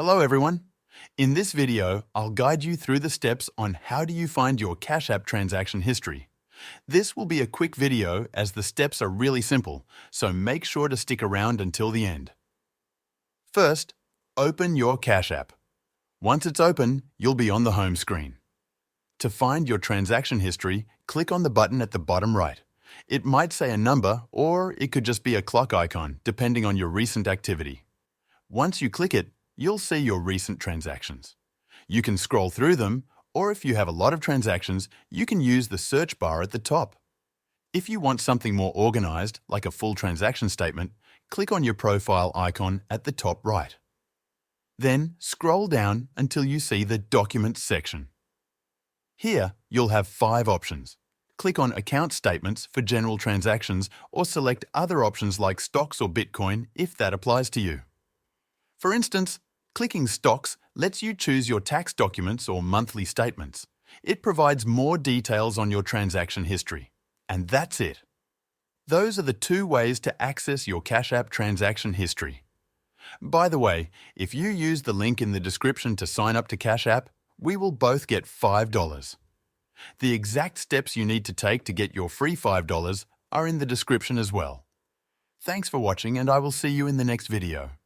Hello everyone. In this video, I'll guide you through the steps on how do you find your Cash App transaction history. This will be a quick video as the steps are really simple, so make sure to stick around until the end. First, open your Cash App. Once it's open, you'll be on the home screen. To find your transaction history, click on the button at the bottom right. It might say a number or it could just be a clock icon, depending on your recent activity. Once you click it, you'll see your recent transactions. You can scroll through them, or if you have a lot of transactions, you can use the search bar at the top. If you want something more organized, like a full transaction statement, click on your profile icon at the top right. Then scroll down until you see the Documents section. Here, you'll have 5 options. Click on Account Statements for general transactions or select other options like Stocks or Bitcoin if that applies to you. For instance, clicking Stocks lets you choose your tax documents or monthly statements. It provides more details on your transaction history. And that's it. Those are the 2 ways to access your Cash App transaction history. By the way, if you use the link in the description to sign up to Cash App, we will both get $5. The exact steps you need to take to get your free $5 are in the description as well. Thanks for watching, and I will see you in the next video.